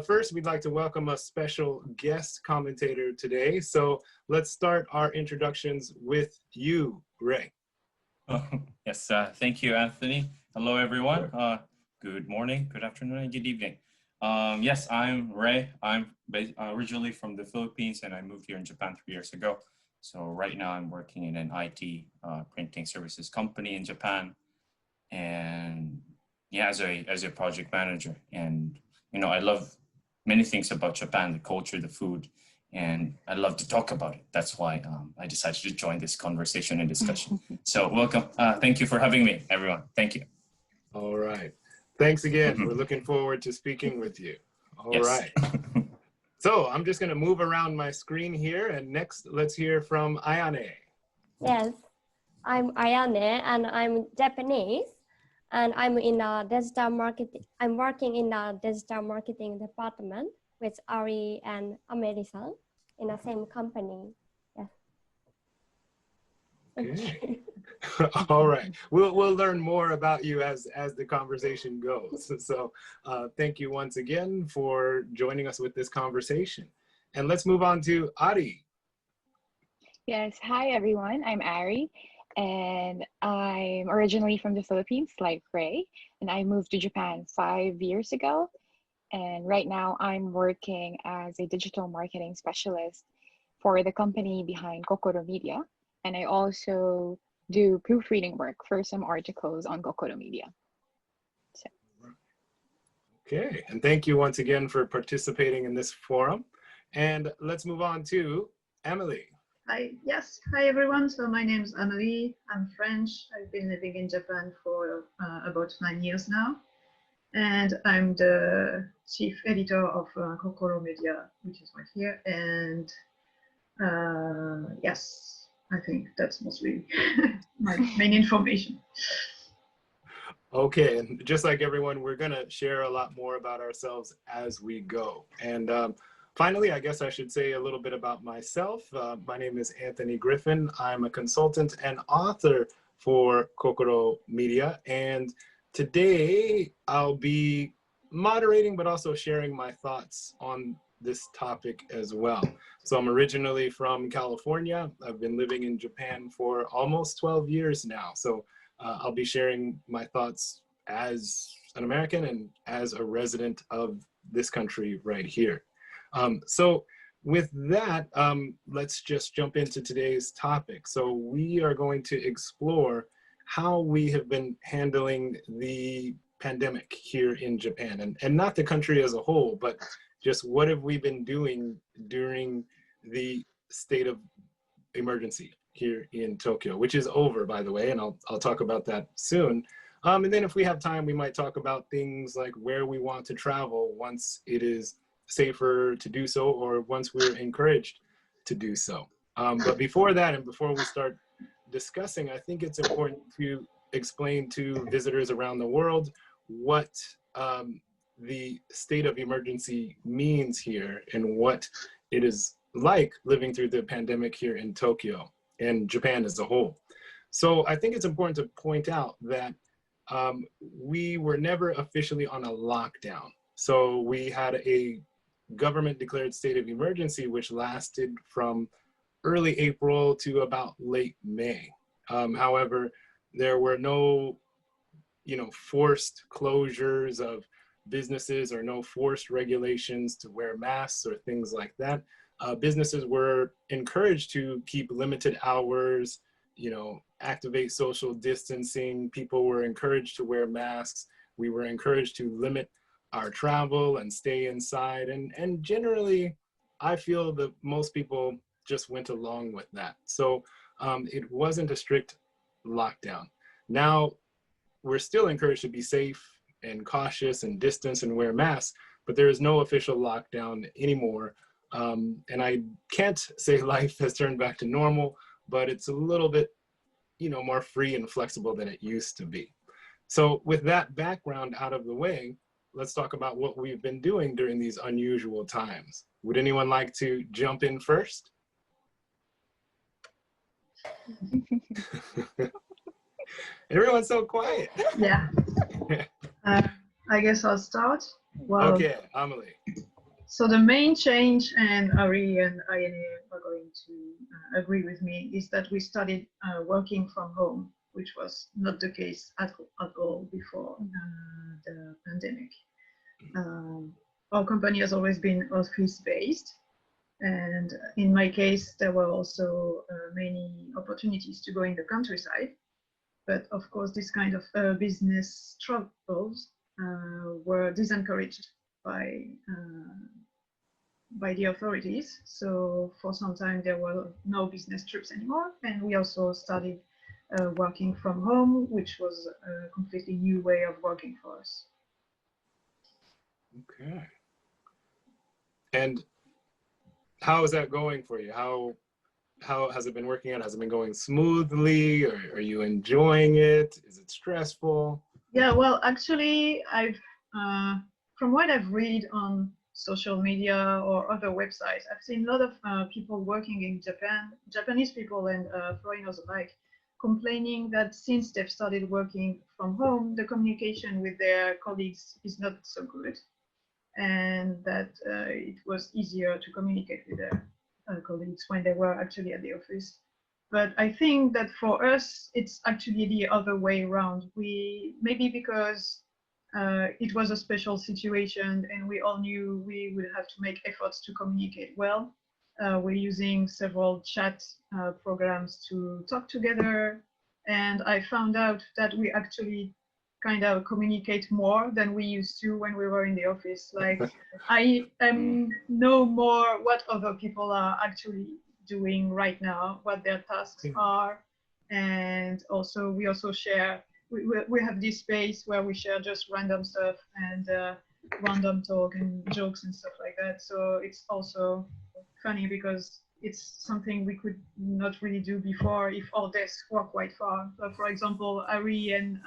First, we'd like to welcome a special guest commentator today. So let's start our introductions with you, Ray. Yes, thank you, Anthony. Hello, everyone. Good morning, good afternoon, and good evening. Yes, I'm Ray. I'm originally from the Philippines, and I moved here in Japan 3 years ago. So right now I'm working in an IT printing services company in Japan, and yeah, as a project manager. And you know, I love many things about Japan: the culture, the food, and I love to talk about it. That's why I decided to join this conversation and discussion. So welcome. Thank you for having me, everyone. Thank you. All right. Thanks again. We're looking forward to speaking with you. All right. So I'm just going to move around my screen here, and next let's hear from Ayane. Yes, I'm Ayane, and I'm Japanese, and I'm in a digital marketing. I'm working in a digital marketing department with Aree and Amelie in the same company. Yes. Okay. All right. We'll learn more about you as the conversation goes. So thank you once again for joining us with this conversation. And let's move on to Aree. Yes, hi everyone. I'm Aree, and I'm originally from the Philippines, like Ray, and I moved to Japan 5 years ago. And right now I'm working as a digital marketing specialist for the company behind Kokoro Media. And I also do proofreading work for some articles on Kokoro Media. So. Okay, and thank you once again for participating in this forum. And let's move on to Amelie. Hi, yes, hi everyone. So my name is Amelie. I'm French. I've been living in Japan for about 9 years now. And I'm the chief editor of Kokoro Media, which is right here. And yes, I think that's mostly my main information. Okay, and just like everyone, we're going to share a lot more about ourselves as we go. And finally, I guess I should say a little bit about myself. My name is Anthony Griffin. I'm a consultant and author for Kokoro Media. And today I'll be moderating, but also sharing my thoughts on this topic as well. So I'm originally from California. I've been living in Japan for almost 12 years now. So I'll be sharing my thoughts as an American and as a resident of this country right here. So with that, let's just jump into today's topic. So we are going to explore how we have been handling the pandemic here in Japan, and not the country as a whole, but just what have we been doing during the state of emergency here in Tokyo, which is over, by the way, and I'll talk about that soon. And then if we have time, we might talk about things like where we want to travel once it is safer to do so, or once we're encouraged to do so. But before that, and before we start discussing, I think it's important to explain to visitors around the world what the state of emergency means here and what it is like living through the pandemic here in Tokyo and Japan as a whole. So I think it's important to point out that we were never officially on a lockdown. So we had a government declared state of emergency, which lasted from early April to about late May. However, there were no, forced closures of businesses or no forced regulations to wear masks or things like that. Businesses were encouraged to keep limited hours, activate social distancing. People were encouraged to wear masks. We were encouraged to limit our travel and stay inside. And generally, I feel that most people just went along with that. So it wasn't a strict lockdown. Now, we're still encouraged to be safe and cautious and distance and wear masks, but there is no official lockdown anymore. And I can't say life has turned back to normal, but it's a little bit, more free and flexible than it used to be. So with that background out of the way, let's talk about what we've been doing during these unusual times. Would anyone like to jump in first? Everyone's so quiet. Yeah. I guess I'll start. Well, okay, Amelie. So the main change, and Aree and Ayane are going to agree with me, is that we started working from home, which was not the case at all before the pandemic. Our company has always been office-based, and in my case, there were also many opportunities to go in the countryside. But of course, this kind of business struggles were disencouraged by the authorities. So for some time, there were no business trips anymore. And we also started working from home, which was a completely new way of working for us. Okay. And how is that going for you? How has it been working out? Has it been going smoothly? Or are you enjoying it? Is it stressful? Yeah, well, actually, from what I've read on social media or other websites, I've seen a lot of people working in Japan, Japanese people and foreigners alike, complaining that since they've started working from home, the communication with their colleagues is not so good, and that it was easier to communicate with their colleagues when they were actually at the office. But I think that for us, it's actually the other way around. Maybe because it was a special situation and we all knew we would have to make efforts to communicate well. We're using several chat programs to talk together. And I found out that we actually kind of communicate more than we used to when we were in the office. Like I know more what other people are actually doing right now, what their tasks are. And also we also share, we have this space where we share just random stuff and random talk and jokes and stuff like that. So it's also funny because it's something we could not really do before if our desks were quite far. So for example, Aree and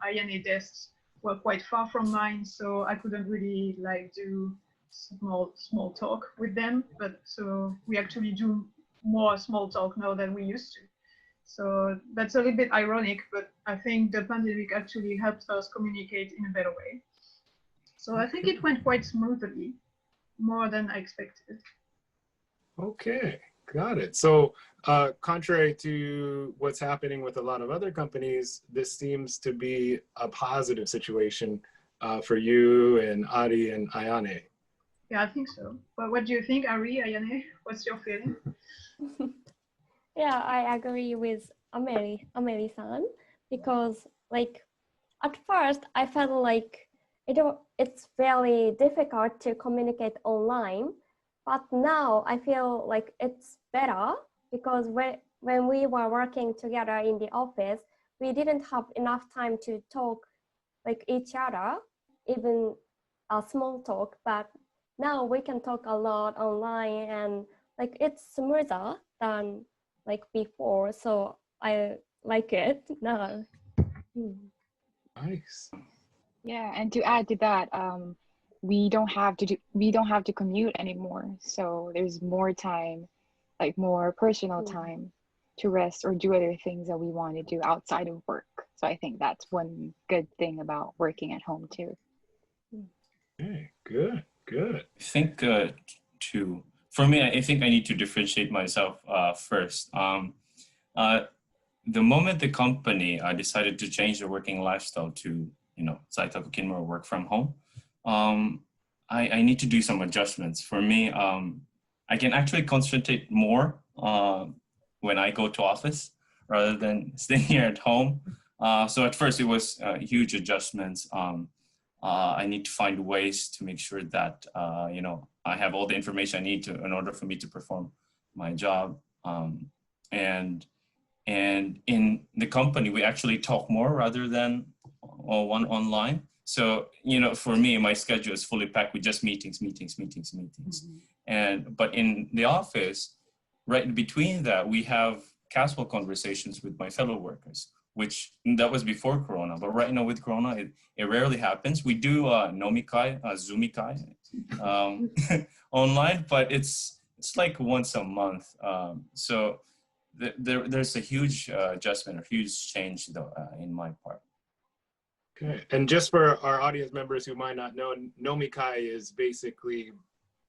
Ayane desks were quite far from mine, so I couldn't really like do small talk with them. But so we actually do more small talk now than we used to. So that's a little bit ironic, but I think the pandemic actually helped us communicate in a better way. So I think it went quite smoothly, more than I expected. Okay, got it. So contrary to what's happening with a lot of other companies, this seems to be a positive situation for you and Aree and Ayane. Yeah, I think so. But what do you think, Aree, Ayane? What's your feeling? Yeah, I agree with Amelie-san, because like at first I felt like it's very difficult to communicate online, but now I feel like it's better because when we were working together in the office, we didn't have enough time to talk like each other, even a small talk, but now we can talk a lot online and like it's smoother than like before, so I like it now. Nice. Yeah, and to add to that, we don't have to commute anymore. So there's more time, like more personal time to rest or do other things that we want to do outside of work. So I think that's one good thing about working at home too. Okay, good. I think for me, I think I need to differentiate myself first. The moment the company decided to change their working lifestyle to, Saitaku Kinmura, work from home, I need to do some adjustments. For me, I can actually concentrate more when I go to office rather than staying here at home. So at first it was huge adjustments. I need to find ways to make sure that, I have all the information I need in order for me to perform my job. And in the company, we actually talk more rather than one online. So, for me, my schedule is fully packed with just meetings. But in the office, right in between that, we have casual conversations with my fellow workers, which that was before Corona. But right now with Corona, it rarely happens. We do nomikai, zoomikai online, but it's like once a month. So there's a huge adjustment, a huge change though in my part. Okay, and just for our audience members who might not know, nomikai is basically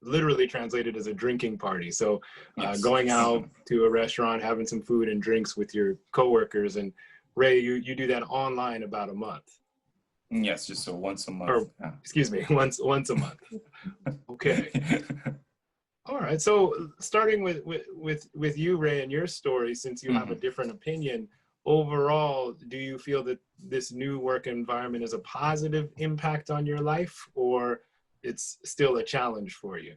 literally translated as a drinking party. So Yes. going out to a restaurant, having some food and drinks with your coworkers. And Ray, you do that online about a month. Yes, just so once a month. Or excuse me, once a month. Okay. All right. So starting with you, Ray, and your story, since you have a different opinion, overall, do you feel that this new work environment is a positive impact on your life, or it's still a challenge for you?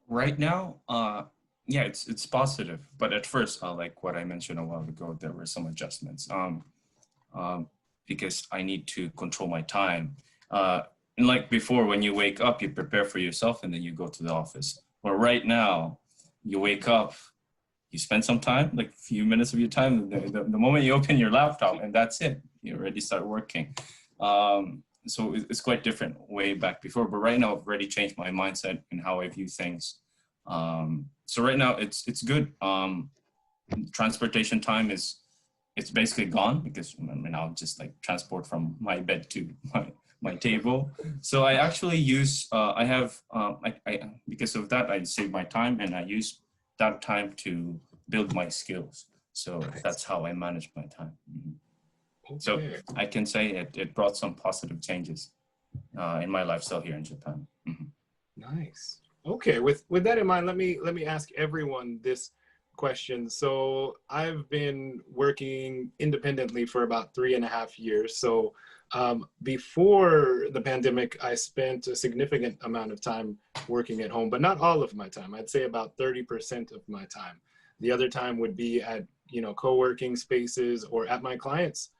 Right now, yeah, it's positive. But at first, like what I mentioned a while ago, there were some adjustments. Because I need to control my time. And like before, when you wake up, you prepare for yourself and then you go to the office. But right now, you wake up, you spend some time, like a few minutes of your time, the moment you open your laptop, and that's it. You already start working. So it's quite different way back before, but right now I've already changed my mindset and how I view things. So right now it's good. Transportation time it's basically gone because I mean, I'll just like transport from my bed to my table. So I actually use, I have, because of that, I save my time and I use that time to build my skills. So that's how I manage my time. Okay. So I can say it brought some positive changes in my lifestyle here in Japan. Nice. Okay, with that in mind, let me ask everyone this question. So I've been working independently for about 3.5 years. So before the pandemic, I spent a significant amount of time working at home, but not all of my time. I'd say about 30% of my time. The other time would be at, co-working spaces or at my clients'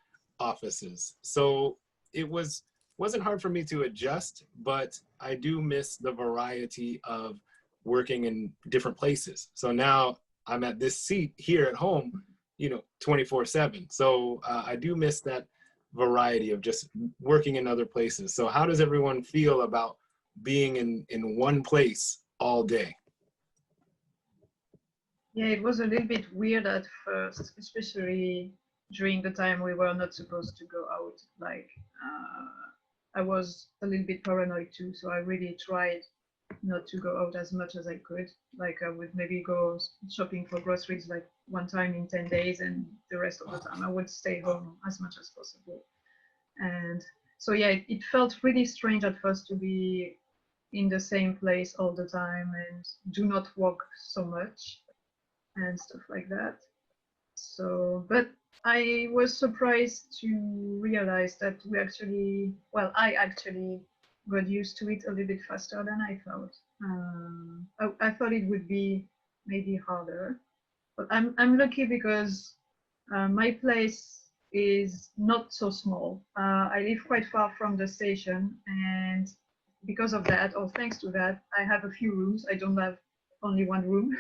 offices. So it wasn't hard for me to adjust, but I do miss the variety of working in different places. So now I'm at this seat here at home, 24/7. So I do miss that variety of just working in other places. So how does everyone feel about being in one place all day? Yeah, it was a little bit weird at first, especially during the time we were not supposed to go out. Like, I was a little bit paranoid too, so I really tried not to go out as much as I could. Like I would maybe go shopping for groceries like one time in 10 days, and the rest of the time I would stay home as much as possible. And so yeah, it felt really strange at first to be in the same place all the time and do not walk so much and stuff like that. So, but I was surprised to realize that I actually got used to it a little bit faster than I thought. I thought it would be maybe harder, but I'm lucky because my place is not so small. I live quite far from the station, and because of that, or thanks to that, I have a few rooms. I don't have only one room.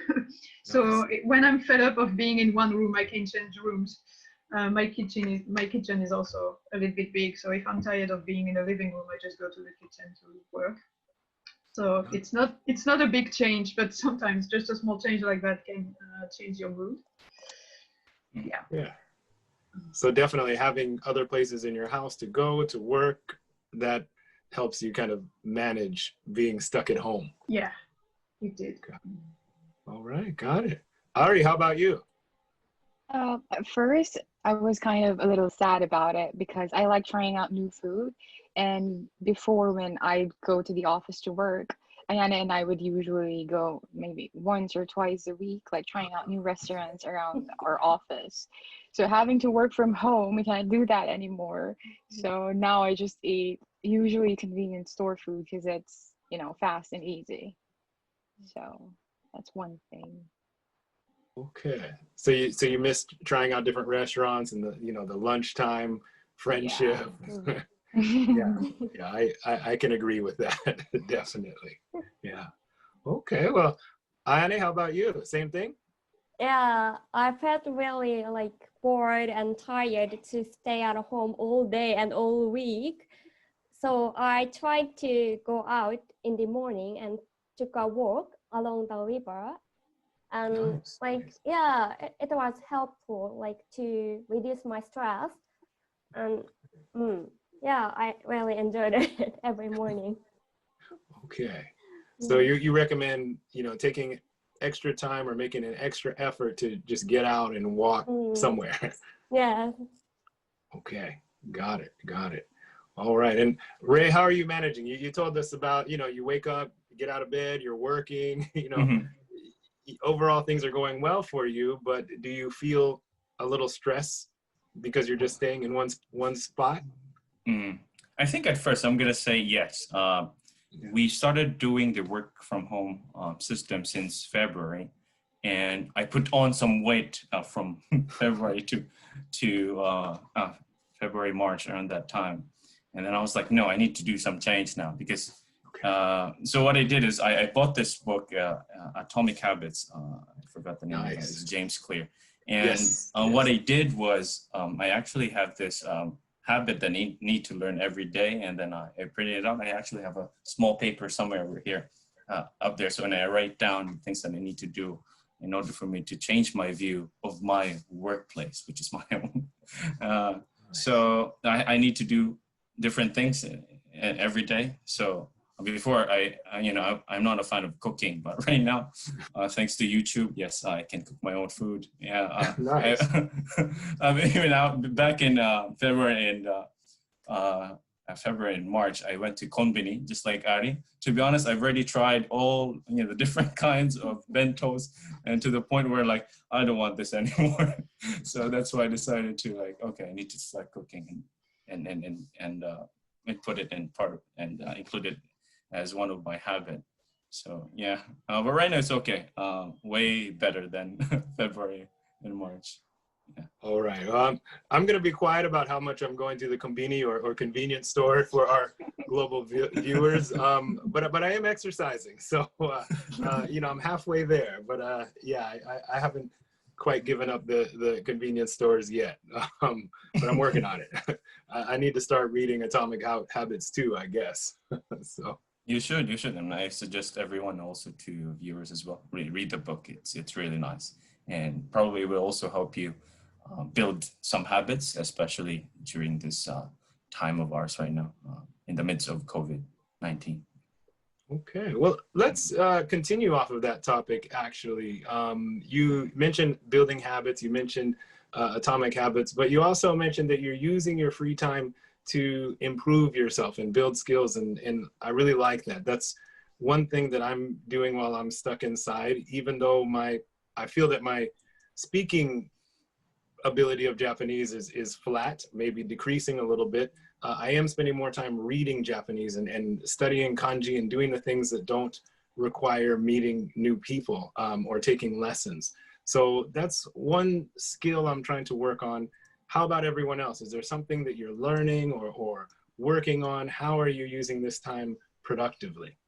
So when I'm fed up of being in one room, I can change rooms. My kitchen is also a little bit big. So if I'm tired of being in the living room, I just go to the kitchen to work. So it's not a big change, but sometimes just a small change like that can change your mood. Yeah. So definitely having other places in your house to go to work, that helps you kind of manage being stuck at home. Yeah, it did. All right, got it. Aree, how about you? At first, I was kind of a little sad about it because I like trying out new food. And before, when I go to the office to work, Ayane and I would usually go maybe once or twice a week, like trying out new restaurants around our office. So having to work from home, we can't do that anymore. So now I just eat usually convenience store food because it's, fast and easy. So that's one thing. Okay, so you missed trying out different restaurants and the lunchtime friendship. Yeah, I can agree with that. Definitely. Yeah. Okay, well, Ayane, how about you? Same thing? Yeah, I felt really bored and tired to stay at home all day and all week. So I tried to go out in the morning and took a walk along the river. And nice. it was helpful to reduce my stress. And I really enjoyed it every morning. Okay. So you recommend, taking extra time or making an extra effort to just get out and walk somewhere. Yeah. Okay, got it. All right. And Ray, how are you managing? You told us about, you wake up, you get out of bed, you're working, overall things are going well for you, but do you feel a little stress because you're just staying in one spot? I think at first I'm gonna say yes. We started doing the work from home system since February, and I put on some weight from February to February, March, around that time. And then I was like, no, I need to do some change now because, so what I did is I bought this book, Atomic Habits. I forgot the name of it. It's James Clear. And what I did was I actually have this habit that I need to learn every day. And then I printed it out. I actually have a small paper somewhere over here up there. So when I write down things that I need to do in order for me to change my view of my workplace, which is my own. So I need to do different things every day. So before I'm not a fan of cooking, but right now, thanks to YouTube, yes, I can cook my own food. Yeah, nice. Even out back in February and March, I went to konbini, just like Aree. To be honest, I've already tried all the different kinds of bentos, and to the point where like I don't want this anymore. So that's why I decided to okay, I need to start cooking and put it in part of, and include it as one of my habit. So yeah, but right now it's okay. Way better than February and March. Yeah. All right. I'm going to be quiet about how much I'm going to the konbini or convenience store for our global viewers. But I am exercising, so I'm halfway there. But yeah, I haven't quite given up the convenience stores yet. But I'm working on it. I need to start reading Atomic Habits too, I guess. So. You should, and I suggest everyone also to viewers as well. Read the book. It's really nice, and probably will also help you build some habits, especially during this time of ours right now, in the midst of COVID-19. Okay, well, let's continue off of that topic, actually. You mentioned building habits, you mentioned Atomic Habits, but you also mentioned that you're using your free time to improve yourself and build skills, and I really like that. That's one thing that I'm doing while I'm stuck inside, even though I feel that my speaking ability of Japanese is flat, maybe decreasing a little bit. I am spending more time reading Japanese and studying kanji and doing the things that don't require meeting new people or taking lessons. So that's one skill I'm trying to work on. How about everyone else? Is there something that you're learning or working on? How are you using this time productively?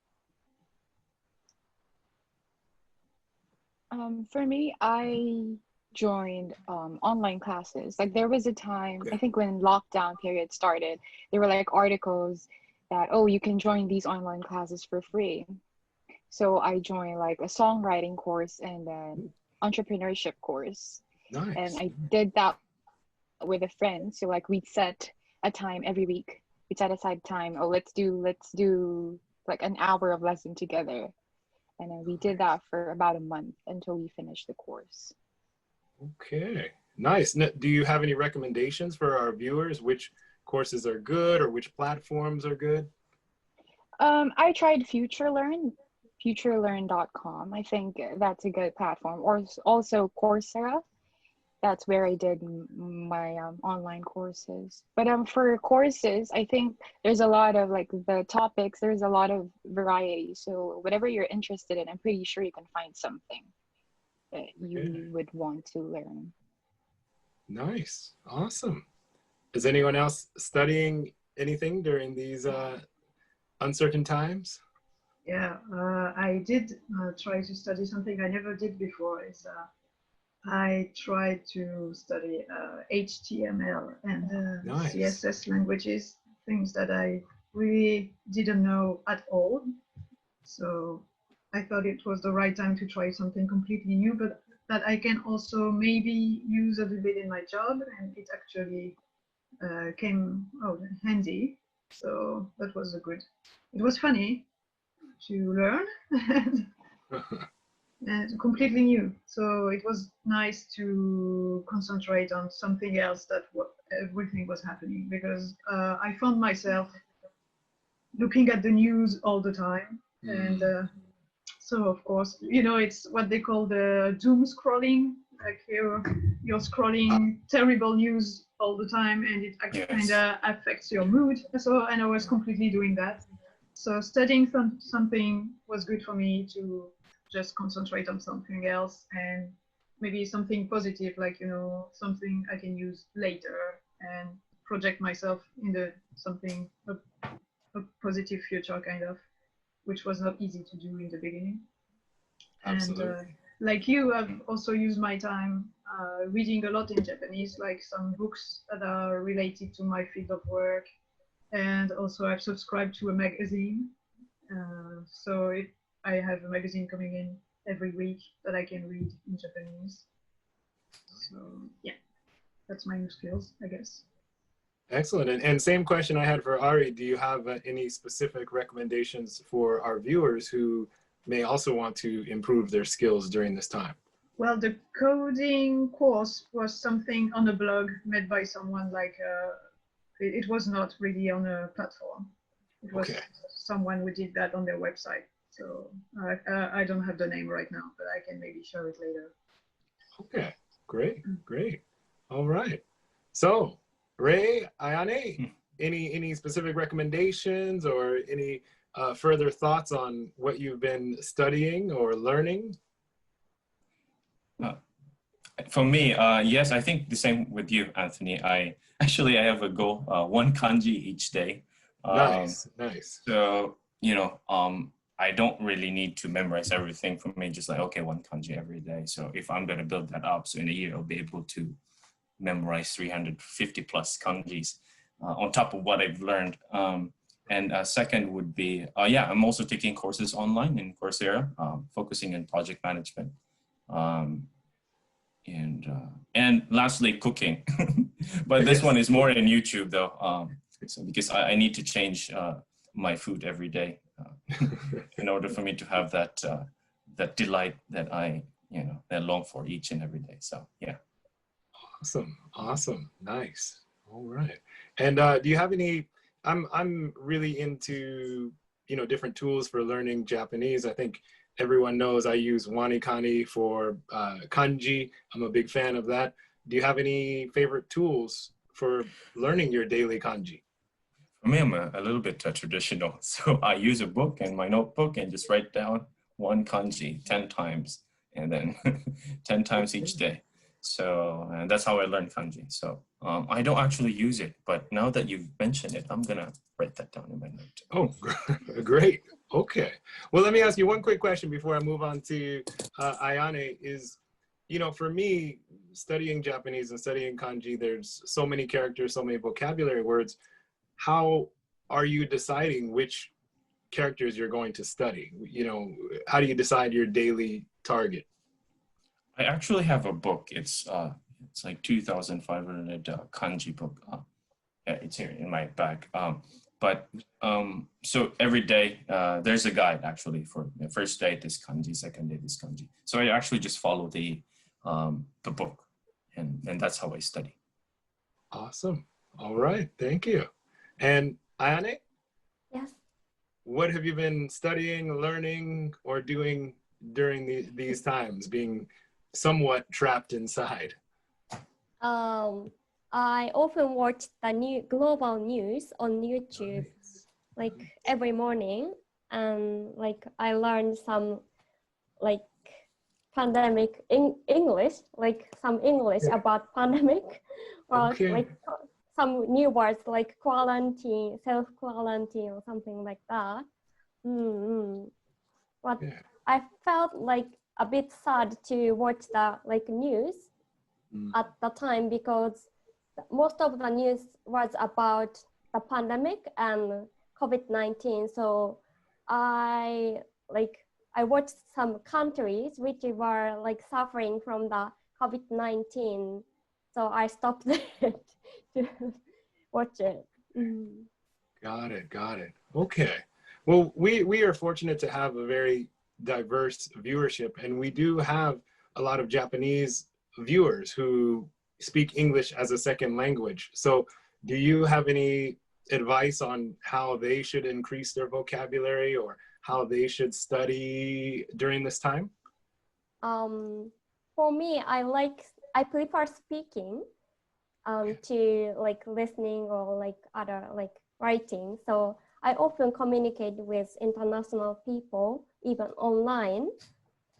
For me, I joined online classes. Like there was a time, I think when lockdown period started, there were like articles that, oh, you can join these online classes for free. So I joined like a songwriting course and an entrepreneurship course. Nice. And I did that with a friend. So like we'd set a time every week. We'd set aside time. Oh, let's do like an hour of lesson together. And then we did that for about a month until we finished the course. Okay, nice. Now, do you have any recommendations for our viewers? Which courses are good or which platforms are good? I tried futurelearn.com. I think that's a good platform. Or also Coursera. That's where I did my online courses. But for courses, I think there's a lot of like the topics, there's a lot of variety. So whatever you're interested in, I'm pretty sure you can find something that you would want to learn. Nice. Awesome. Is anyone else studying anything during these uncertain times? Yeah, I did try to study something I never did before. I tried to study HTML and Nice. CSS languages, things that I really didn't know at all. So I thought it was the right time to try something completely new, but that I can also maybe use a little bit in my job, and it actually came out handy. So that was good. It was funny, learn. And completely new. So it was nice to concentrate on something else that everything was happening, because I found myself looking at the news all the time. And so of course, you know, it's what they call the doom scrolling, like you're scrolling terrible news all the time, and it kind of affects your mood. So, and I was completely doing that. So studying something was good for me to just concentrate on something else, and maybe something positive, like, you know, something I can use later and project myself in something, a positive future kind of, which was not easy to do in the beginning. Absolutely. And like you, I've also used my time reading a lot in Japanese, like some books that are related to my field of work. And also I've subscribed to a magazine. So I have a magazine coming in every week that I can read in Japanese. So yeah, that's my new skills, I guess. Excellent. And same question I had for Aree. Do you have any specific recommendations for our viewers who may also want to improve their skills during this time? Well, the coding course was something on a blog made by someone, like it was not really on a platform. It was someone who did that on their website. So I don't have the name right now, but I can maybe share it later. Okay, great, great. All right. So, Ray, Ayane, any specific recommendations or any further thoughts on what you've been studying or learning? For me, yes, I think the same with you, Anthony. I have a goal, one kanji each day. Nice. So, you know, I don't really need to memorize everything. For me, just like, okay, one kanji every day. So if I'm going to build that up, so in a year, I'll be able to memorize 350 plus kanjis on top of what I've learned. And second would be, I'm also taking courses online in Coursera, focusing on project management. And lastly, cooking. But this one is more in YouTube though, so because I need to change my food every day in order for me to have that that delight that I long for each and every day. So yeah. Awesome, nice. All right. And do you have any? I'm really into different tools for learning Japanese. I think everyone knows I use Wanikani for kanji. I'm a big fan of that. Do you have any favorite tools for learning your daily kanji? For me, I'm a little bit traditional. So I use a book and my notebook and just write down one kanji 10 times and then 10 times each day. So and that's how I learned kanji. So I don't actually use it, but now that you've mentioned it, I'm gonna write that down in my note. Oh, great. Okay. Well, let me ask you one quick question before I move on to Ayane. Is, for me, studying Japanese and studying kanji, there's so many characters, so many vocabulary words. How are you deciding which characters you're going to study? How do you decide your daily target? I actually have a book. It's like 2,500 kanji book. It's here in my bag. So every day there's a guide actually for the first day this kanji, second day this kanji. So I actually just follow the book, and that's how I study. Awesome. All right. Thank you. And Ayane? Yes. What have you been studying, learning, or doing during these times, being somewhat trapped inside? I often watch the global news on YouTube, like every morning, and like I learned some like pandemic English, like some English about pandemic, or like some new words like quarantine, self-quarantine, or something like that. But I felt like a bit sad to watch the news at the time, because most of the news was about the pandemic and COVID-19. So I watched some countries which were suffering from the COVID-19. So I stopped it to watch it. Got it. Okay. Well, we are fortunate to have a very diverse viewership, and we do have a lot of Japanese viewers who speak English as a second language. So do you have any advice on how they should increase their vocabulary or how they should study during this time? For me, I prefer speaking to like listening or like other like writing. So I often communicate with international people, even online.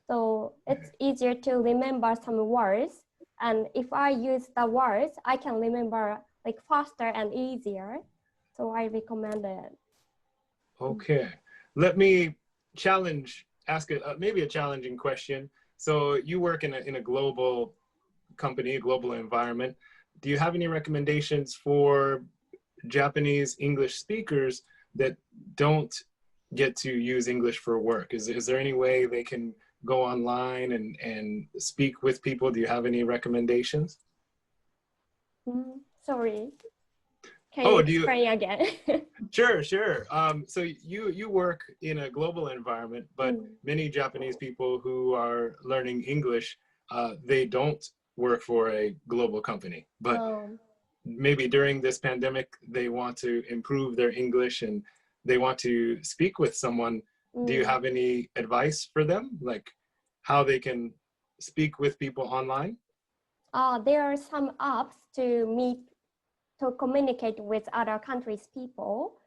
So it's easier to remember some words. And if I use the words, I can remember like faster and easier. So I recommend it. Okay, let me ask maybe a challenging question. So you work in a global company, a global environment. Do you have any recommendations for Japanese English speakers that don't get to use English for work? Is there any way they can go online and speak with people? Do you have any recommendations? Sorry. Can you explain again? Sure. So you work in a global environment, but many Japanese people who are learning English, they don't work for a global company, but maybe during this pandemic, they want to improve their English and they want to speak with someone. Do you have any advice for them, like how they can speak with people online? There are some apps to communicate with other countries' people.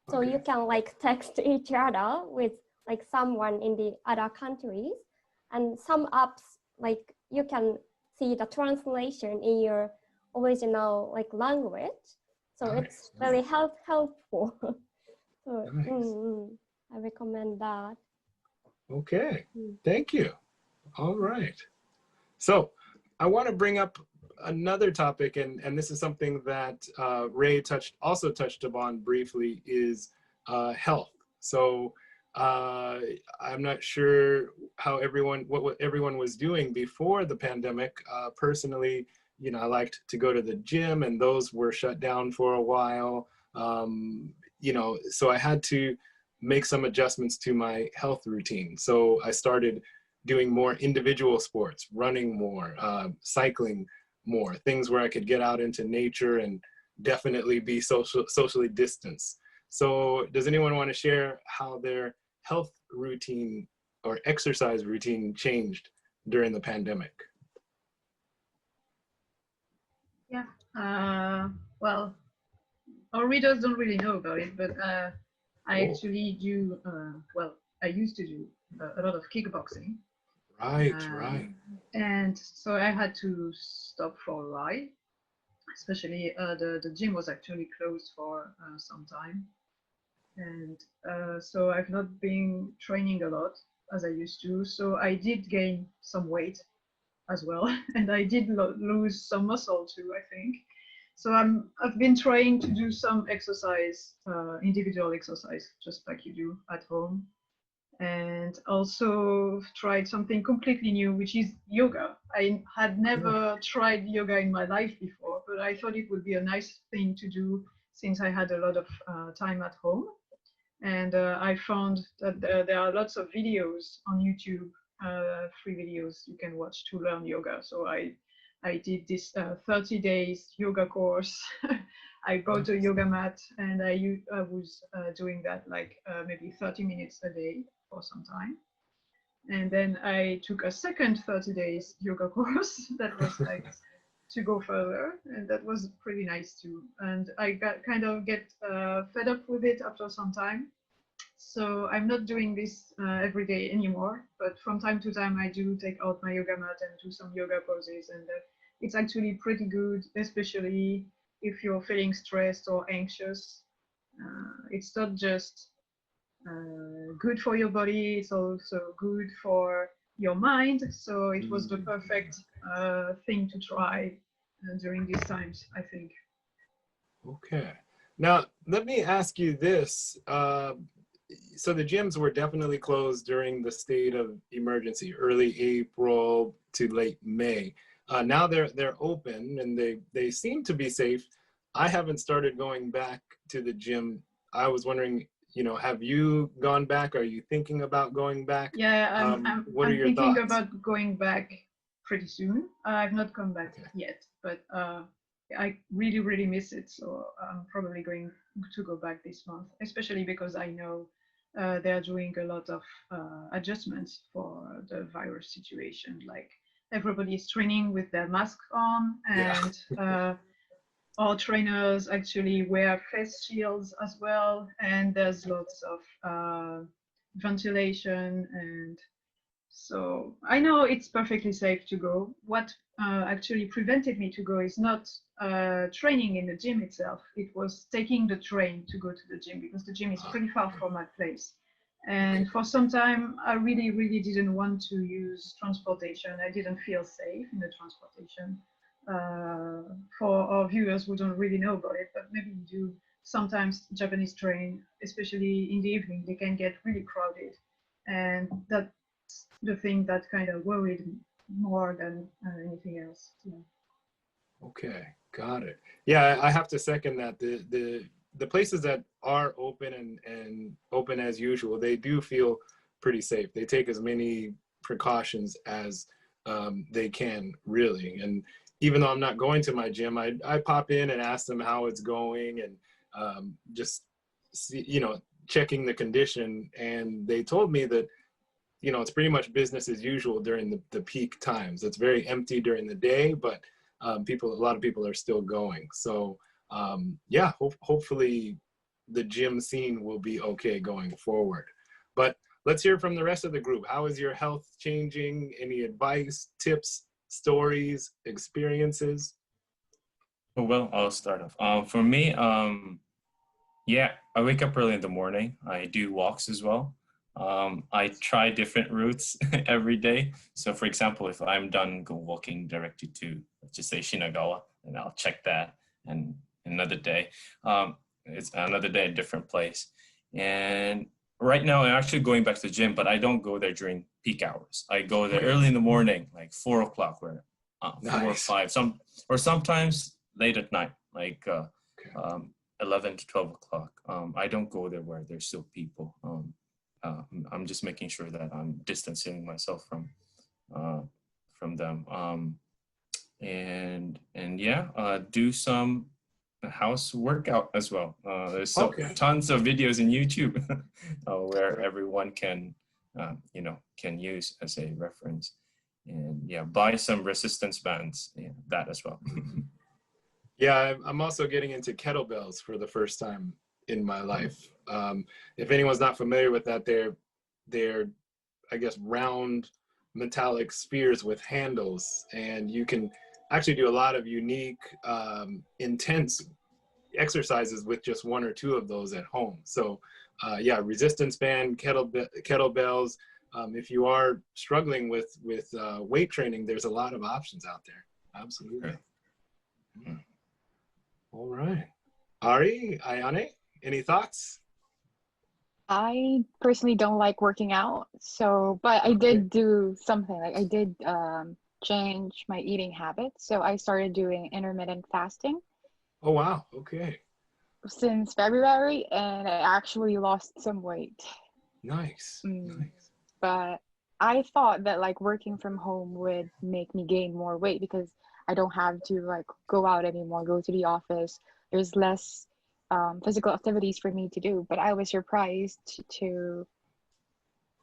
So you can like text each other with like someone in the other countries. And some apps, like you can see the translation in your original like language. So it's very helpful. So I recommend that. Okay, thank you. All right. So I want to bring up another topic, and this is something that Ray also touched upon briefly, is health. So I'm not sure how what everyone was doing before the pandemic. Personally, you know, I liked to go to the gym, and those were shut down for a while. You know, so I had to make some adjustments to my health routine. So I started doing more individual sports, running more, cycling more, things where I could get out into nature and definitely be socially distanced. So does anyone want to share how their health routine or exercise routine changed during the pandemic? Yeah, well, our readers don't really know about it, but I actually do, I used to do a lot of kickboxing. Right. And so I had to stop for a while, especially the gym was actually closed for some time. And so I've not been training a lot as I used to. So I did gain some weight as well. And I did lose some muscle too, I think. So I've been trying to do some exercise, individual exercise, just like you do at home. And also tried something completely new, which is yoga. I had never tried yoga in my life before, but I thought it would be a nice thing to do since I had a lot of time at home. And I found that there are lots of videos on YouTube, free videos you can watch to learn yoga. So I did this 30 days yoga course. I bought a yoga mat and I was doing that like maybe 30 minutes a day for some time. And then I took a second 30 days yoga course that was like to go further, and that was pretty nice too. And I got kind of get fed up with it after some time. So I'm not doing this every day anymore, but from time to time I do take out my yoga mat and do some yoga poses, and it's actually pretty good, especially if you're feeling stressed or anxious. It's not just good for your body, it's also good for your mind. So it was the perfect thing to try during these times, I think. Okay. Now, let me ask you this. So the gyms were definitely closed during the state of emergency, early April to late May. Now they're open and they seem to be safe. I haven't started going back to the gym. I was wondering, have you gone back? Are you thinking about going back? Yeah, What are I'm your thinking thoughts? about going back pretty soon. I've not come back yet, but I really, really miss it. So I'm probably going to go back this month, especially because I know they're doing a lot of adjustments for the virus situation. Like everybody is training with their mask on, and our trainers actually wear face shields as well. And there's lots of ventilation, and so I know it's perfectly safe to go. What actually prevented me to go is not training in the gym itself. It was taking the train to go to the gym, because the gym is pretty far from my place. And for some time, I really, really didn't want to use transportation. I didn't feel safe in the transportation. For our viewers who don't really know about it, but maybe you do, sometimes Japanese train, especially in the evening, they can get really crowded. And that's the thing that kind of worried me more than anything else. Yeah. Okay, got it. Yeah, I have to second that. The places that are open and open as usual, they do feel pretty safe. They take as many precautions as they can, really. And even though I'm not going to my gym, I pop in and ask them how it's going, and just see, checking the condition. And they told me that it's pretty much business as usual during the peak times. It's very empty during the day, but a lot of people are still going. So yeah, hopefully the gym scene will be okay going forward. But let's hear from the rest of the group. How is your health changing? Any advice, tips, stories, experiences? Well, I'll start off. For me, yeah, I wake up early in the morning. I do walks as well. I try different routes every day. So for example, if I'm done go walking directly to, let's just say Shinagawa, and I'll check that, and another day, it's another day, a different place. And right now I'm actually going back to the gym, but I don't go there during peak hours. I go there early in the morning, like 4 o'clock, where 4 or 5, sometimes late at night, like 11 to 12 o'clock. I don't go there where there's still people. I'm just making sure that I'm distancing myself from them. And yeah, do some house workout as well. There's tons of videos in YouTube where everyone can can use as a reference. And yeah, buy some resistance bands. Yeah, that as well. Yeah, I'm also getting into kettlebells for the first time in my life. If anyone's not familiar with that, they're I guess round metallic spheres with handles, and you can actually do a lot of unique, intense exercises with just 1 or 2 of those at home. So yeah, resistance band, kettlebells. If you are struggling with weight training, there's a lot of options out there. Absolutely. Mm. All right. Aree, Ayane, any thoughts? I personally don't like working out, but I did do something. Like I did change my eating habits. So I started doing intermittent fasting. Oh, wow. Okay. Since February, and I actually lost some weight. Nice. Nice. But I thought that like working from home would make me gain more weight, because I don't have to like go out anymore, go to the office. There's less physical activities for me to do. But I was surprised to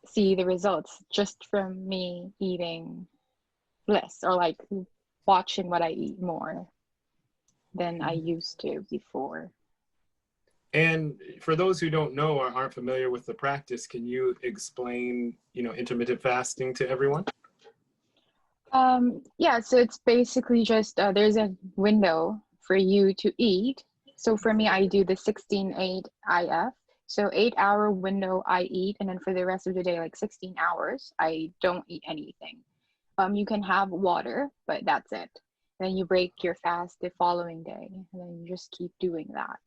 see the results just from me eating less, or like watching what I eat more than I used to before. And for those who don't know or aren't familiar with the practice, can you explain, intermittent fasting to everyone? Yeah, so it's basically just there's a window for you to eat. So for me, I do the 16-8 IF. So 8-hour window I eat, and then for the rest of the day, like 16 hours, I don't eat anything. You can have water, but that's it. Then you break your fast the following day, and then you just keep doing that.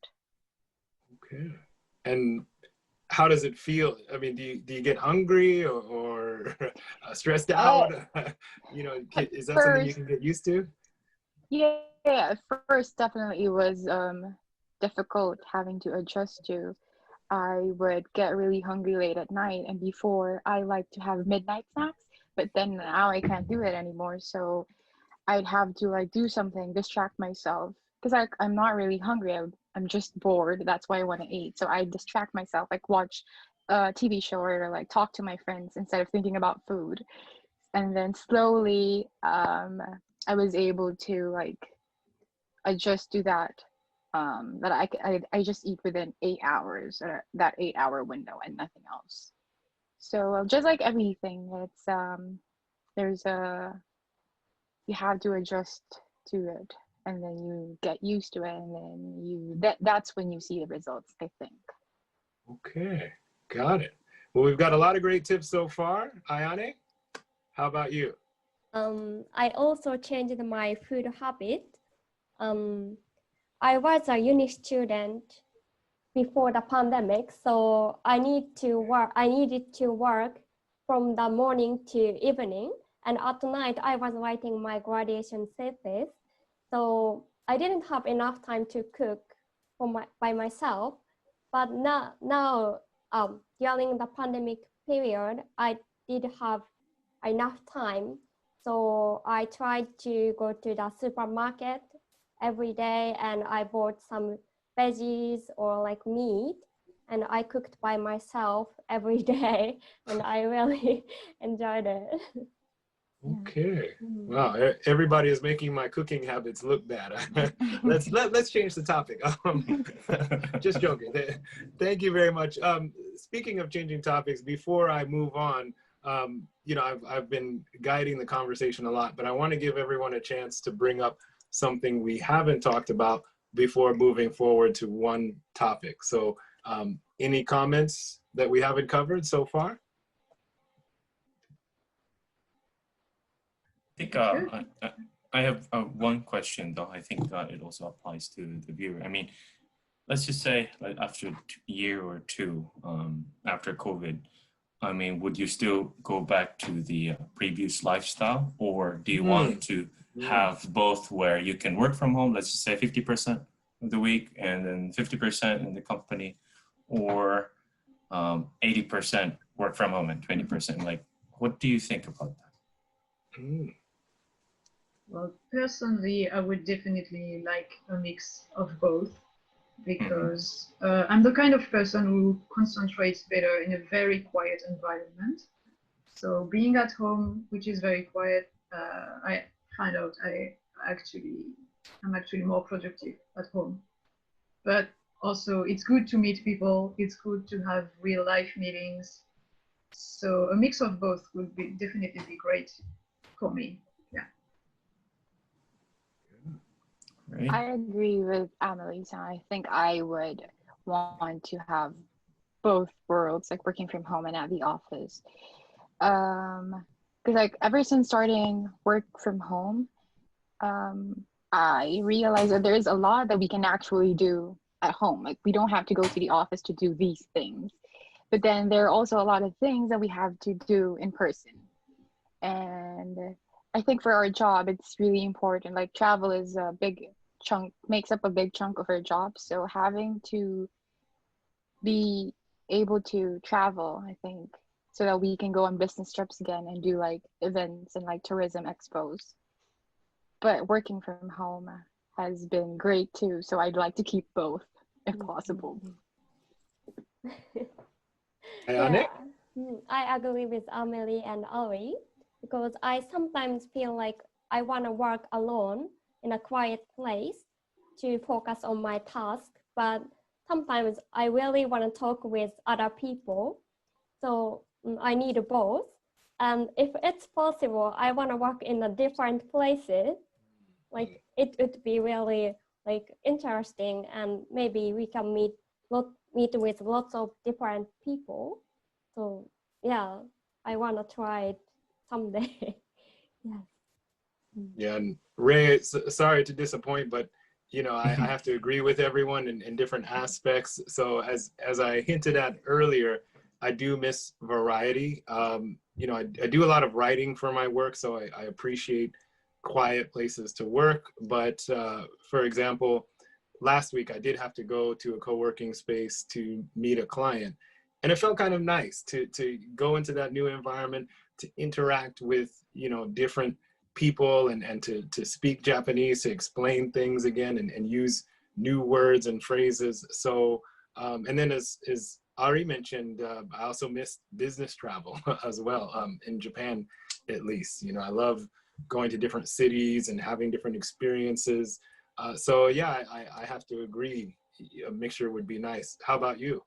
Okay. And how does it feel? I mean, do you get hungry or stressed out? Is that something you can get used to? Yeah, at first definitely it was difficult having to adjust to. I would get really hungry late at night, and before I like to have midnight snacks, but then now I can't do it anymore. So I'd have to like do something, distract myself because I'm not really hungry. I'm just bored. That's why I want to eat. So I distract myself, like watch a TV show or like talk to my friends instead of thinking about food. And then slowly, I was able to like adjust to that. That I just eat within 8 hours, or that 8 hour window, and nothing else. So just like everything, it's there's a you have to adjust to it, and then you get used to it, and then that's when you see the results, I think. Okay, got it. Well, we've got a lot of great tips so far. Ayane, how about you? I also changed my food habit. I was a uni student before the pandemic, so I needed to work from the morning to evening, and at night I was writing my graduation thesis. So I didn't have enough time to cook by myself. But now during the pandemic period, I did have enough time. So I tried to go to the supermarket every day, and I bought some veggies or like meat, and I cooked by myself every day, and I really enjoyed it. Okay. Wow. Everybody is making my cooking habits look bad. Let's change the topic. Just joking. Thank you very much. Speaking of changing topics, before I move on, I've been guiding the conversation a lot, but I want to give everyone a chance to bring up something we haven't talked about before moving forward to one topic. So any comments that we haven't covered so far? I think I have one question though. I think it also applies to the viewer. I mean, let's just say like after a year or two after COVID, I mean, would you still go back to the previous lifestyle, or do you want to have both where you can work from home, let's just say 50% of the week and then 50% in the company, or 80% work from home and 20%? Like, what do you think about that? Well, personally, I would definitely like a mix of both, because I'm the kind of person who concentrates better in a very quiet environment. So being at home, which is very quiet, I find out I'm actually more productive at home. But also, it's good to meet people. It's good to have real life meetings. So a mix of both would definitely be great for me. Right. I agree with Amelie. So I think I would want to have both worlds, like working from home and at the office. Because like ever since starting work from home, I realized that there is a lot that we can actually do at home. Like we don't have to go to the office to do these things. But then there are also a lot of things that we have to do in person. And I think for our job, it's really important. Like travel is a big chunk, makes up a big chunk of our job. So having to be able to travel, I think, so that we can go on business trips again and do like events and like tourism expos. But working from home has been great too. So I'd like to keep both if possible. Yeah, I agree with Amelie and Aree, because I sometimes feel like I want to work alone in a quiet place to focus on my task, but sometimes I really want to talk with other people. So I need both. And if it's possible, I want to work in a different places. Like it would be really like interesting, and maybe we can meet with lots of different people. So yeah, I want to try it someday. Yes. Yeah, and Ray, sorry to disappoint, but I have to agree with everyone in different aspects. So as I hinted at earlier, I do miss variety. I do a lot of writing for my work, so I appreciate quiet places to work. But for example, last week I did have to go to a co-working space to meet a client, and it felt kind of nice to go into that new environment, to interact with, you know, different people, and to speak Japanese, to explain things again, and use new words and phrases. So and then as Ari mentioned, I also missed business travel as well, in Japan at least. You know, I love going to different cities and having different experiences. So yeah, I have to agree, a mixture would be nice. How about you?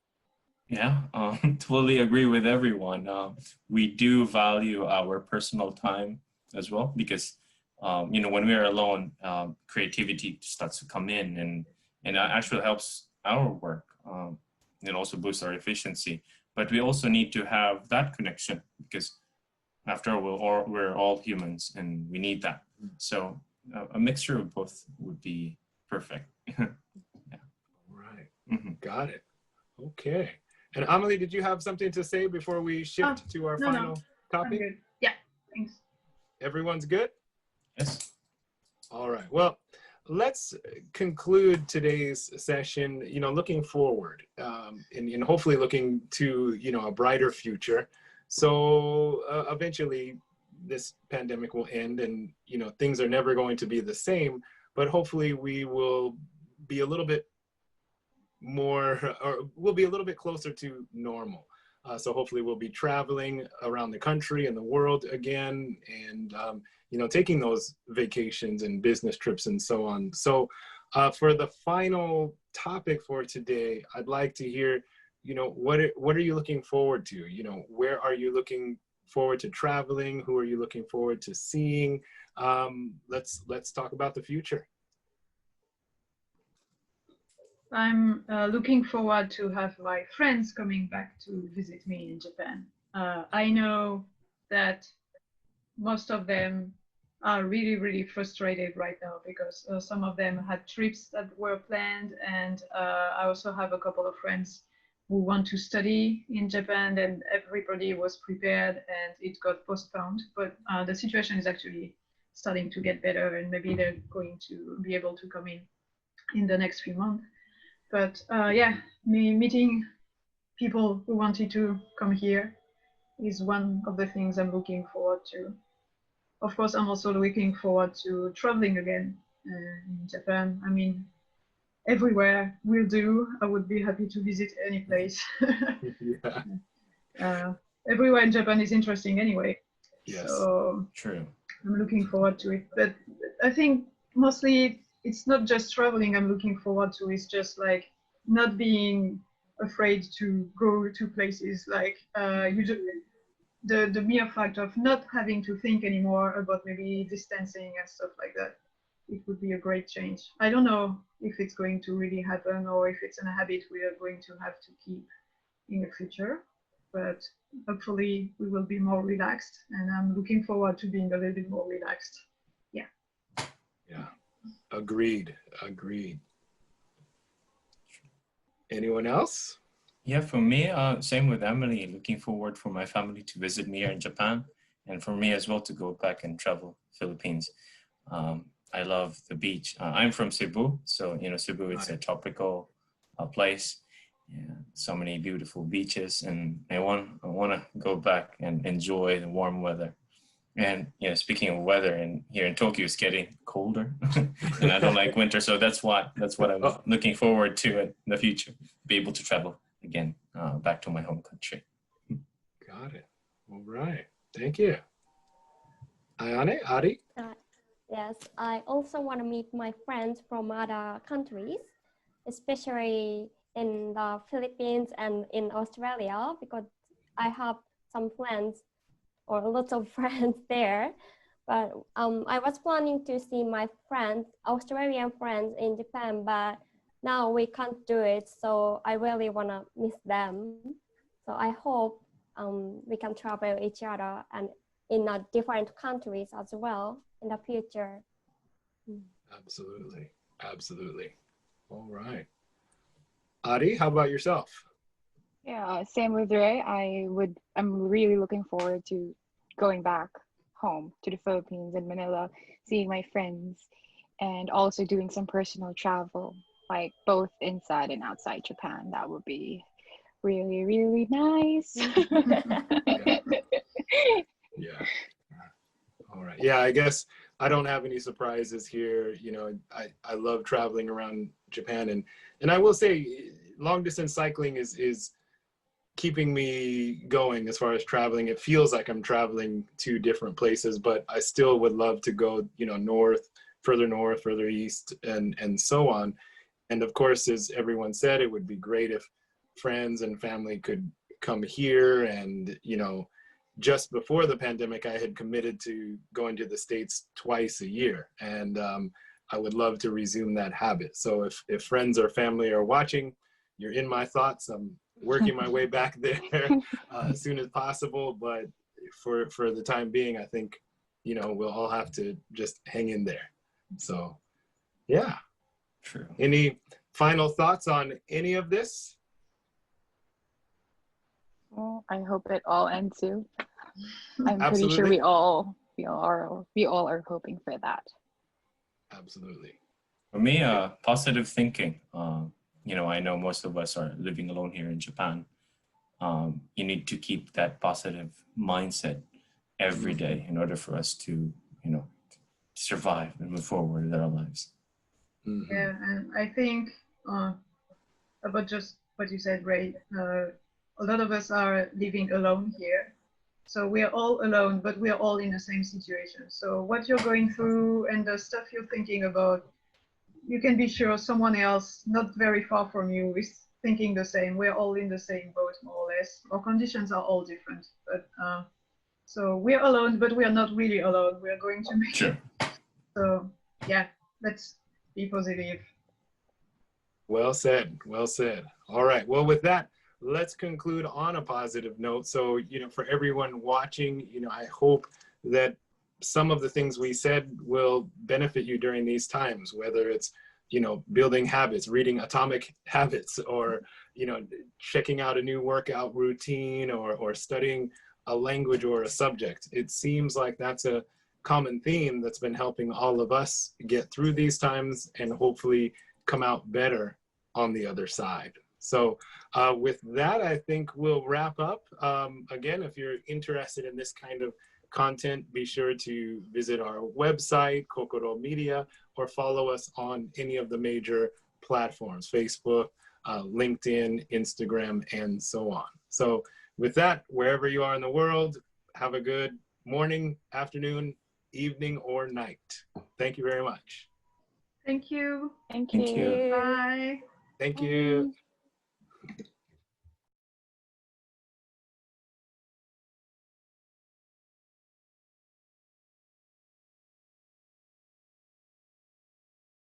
Yeah, totally agree with everyone. We do value our personal time as well because, you know, when we are alone, creativity starts to come in, and that actually helps our work. And also boosts our efficiency. But we also need to have that connection because after all, we're all humans and we need that. So a mixture of both would be perfect. Yeah. Right. Mm-hmm. Got it. Okay. And Amelie, did you have something to say before we shift to our No, final I'm topic? good. Yeah, thanks. Everyone's good? Yes. All right. Well, let's conclude today's session, you know, looking forward, and hopefully looking to, you know, a brighter future. So eventually this pandemic will end, and, you know, things are never going to be the same, but hopefully we will be a little bit more, or we'll be a little bit closer to normal. So hopefully we'll be traveling around the country and the world again, and you know, taking those vacations and business trips and so on. So for the final topic for today, I'd like to hear, you know, what are you looking forward to? You know, where are you looking forward to traveling? Who are you looking forward to seeing? Let's talk about the future. I'm looking forward to have my friends coming back to visit me in Japan. I know that most of them are really, really frustrated right now because some of them had trips that were planned, and I also have a couple of friends who want to study in Japan, and everybody was prepared and it got postponed. But the situation is actually starting to get better, and maybe they're going to be able to come in the next few months. But yeah, meeting people who wanted to come here is one of the things I'm looking forward to. Of course, I'm also looking forward to traveling again in Japan. I mean, everywhere will do. I would be happy to visit any place. Yeah. Everywhere in Japan is interesting anyway. Yes. So True. I'm looking forward to it. But I think mostly it's not just traveling I'm looking forward to. It's just like not being afraid to go to places. Like the mere fact of not having to think anymore about maybe distancing and stuff like that. It would be a great change. I don't know if it's going to really happen or if it's a habit we are going to have to keep in the future. But hopefully we will be more relaxed, and I'm looking forward to being a little bit more relaxed. Yeah. Yeah. Agreed. Anyone else? Yeah, for me, same with Emily, looking forward for my family to visit me here in Japan, and for me as well to go back and travel Philippines. I love the beach. I'm from Cebu, so you know Cebu is a tropical place. Yeah, so many beautiful beaches, and I want to go back and enjoy the warm weather. And you know, speaking of weather, and here in Tokyo, it's getting colder, and I don't like winter, so that's what I'm looking forward to in the future, be able to travel again back to my home country. Got it. All right. Thank you. Ayane, Ari? Yes, I also want to meet my friends from other countries, especially in the Philippines and in Australia, because I have some friends or lots of friends there. But I was planning to see my friends, Australian friends in Japan, but now we can't do it. So I really want to miss them. So I hope we can travel each other and in different countries as well in the future. Absolutely. All right. Ari, how about yourself? Yeah, same with Ray. I'm really looking forward to going back home to the Philippines and Manila, seeing my friends, and also doing some personal travel like both inside and outside Japan. That would be really, really nice. Yeah. All right. Yeah, I guess I don't have any surprises here. You know, I love traveling around Japan, and I will say long distance cycling is keeping me going as far as traveling. It feels like I'm traveling to different places, but I still would love to go, you know, north, further east, and so on. And of course, as everyone said, it would be great if friends and family could come here. And, you know, just before the pandemic, I had committed to going to the States twice a year. And I would love to resume that habit. So if friends or family are watching, you're in my thoughts. I'm working my way back there as soon as possible. But for the time being, I think, you know, we'll all have to just hang in there. So, yeah. True. Any final thoughts on any of this? Well, I hope it all ends soon. I'm pretty sure Absolutely. we all are hoping for that. Absolutely. For me, positive thinking. You know, I know most of us are living alone here in Japan. You need to keep that positive mindset every day in order for us to, you know, survive and move forward in our lives. Mm-hmm. Yeah, and I think about just what you said, Ray. A lot of us are living alone here. So we are all alone, but we are all in the same situation. So what you're going through and the stuff you're thinking about, you can be sure someone else not very far from you is thinking the same. We're all in the same boat, more or less. Our conditions are all different. But so we're alone, but we are not really alone. We are going to make Sure. it. So yeah, let's be positive. Well said. Well said. All right. Well, with that, let's conclude on a positive note. So, you know, for everyone watching, you know, I hope that some of the things we said will benefit you during these times, whether it's, you know, building habits, reading Atomic Habits, or, you know, checking out a new workout routine, or studying a language or a subject. It seems like that's a common theme that's been helping all of us get through these times and hopefully come out better on the other side. So with that, I think we'll wrap up. Again, if you're interested in this kind of content, be sure to visit our website, Kokoro Media, or follow us on any of the major platforms, Facebook, LinkedIn, Instagram, and so on. So with that, wherever you are in the world, have a good morning, afternoon, evening, or night. Thank you very much. Thank you. Thank Thank you. you. Bye. Thank you.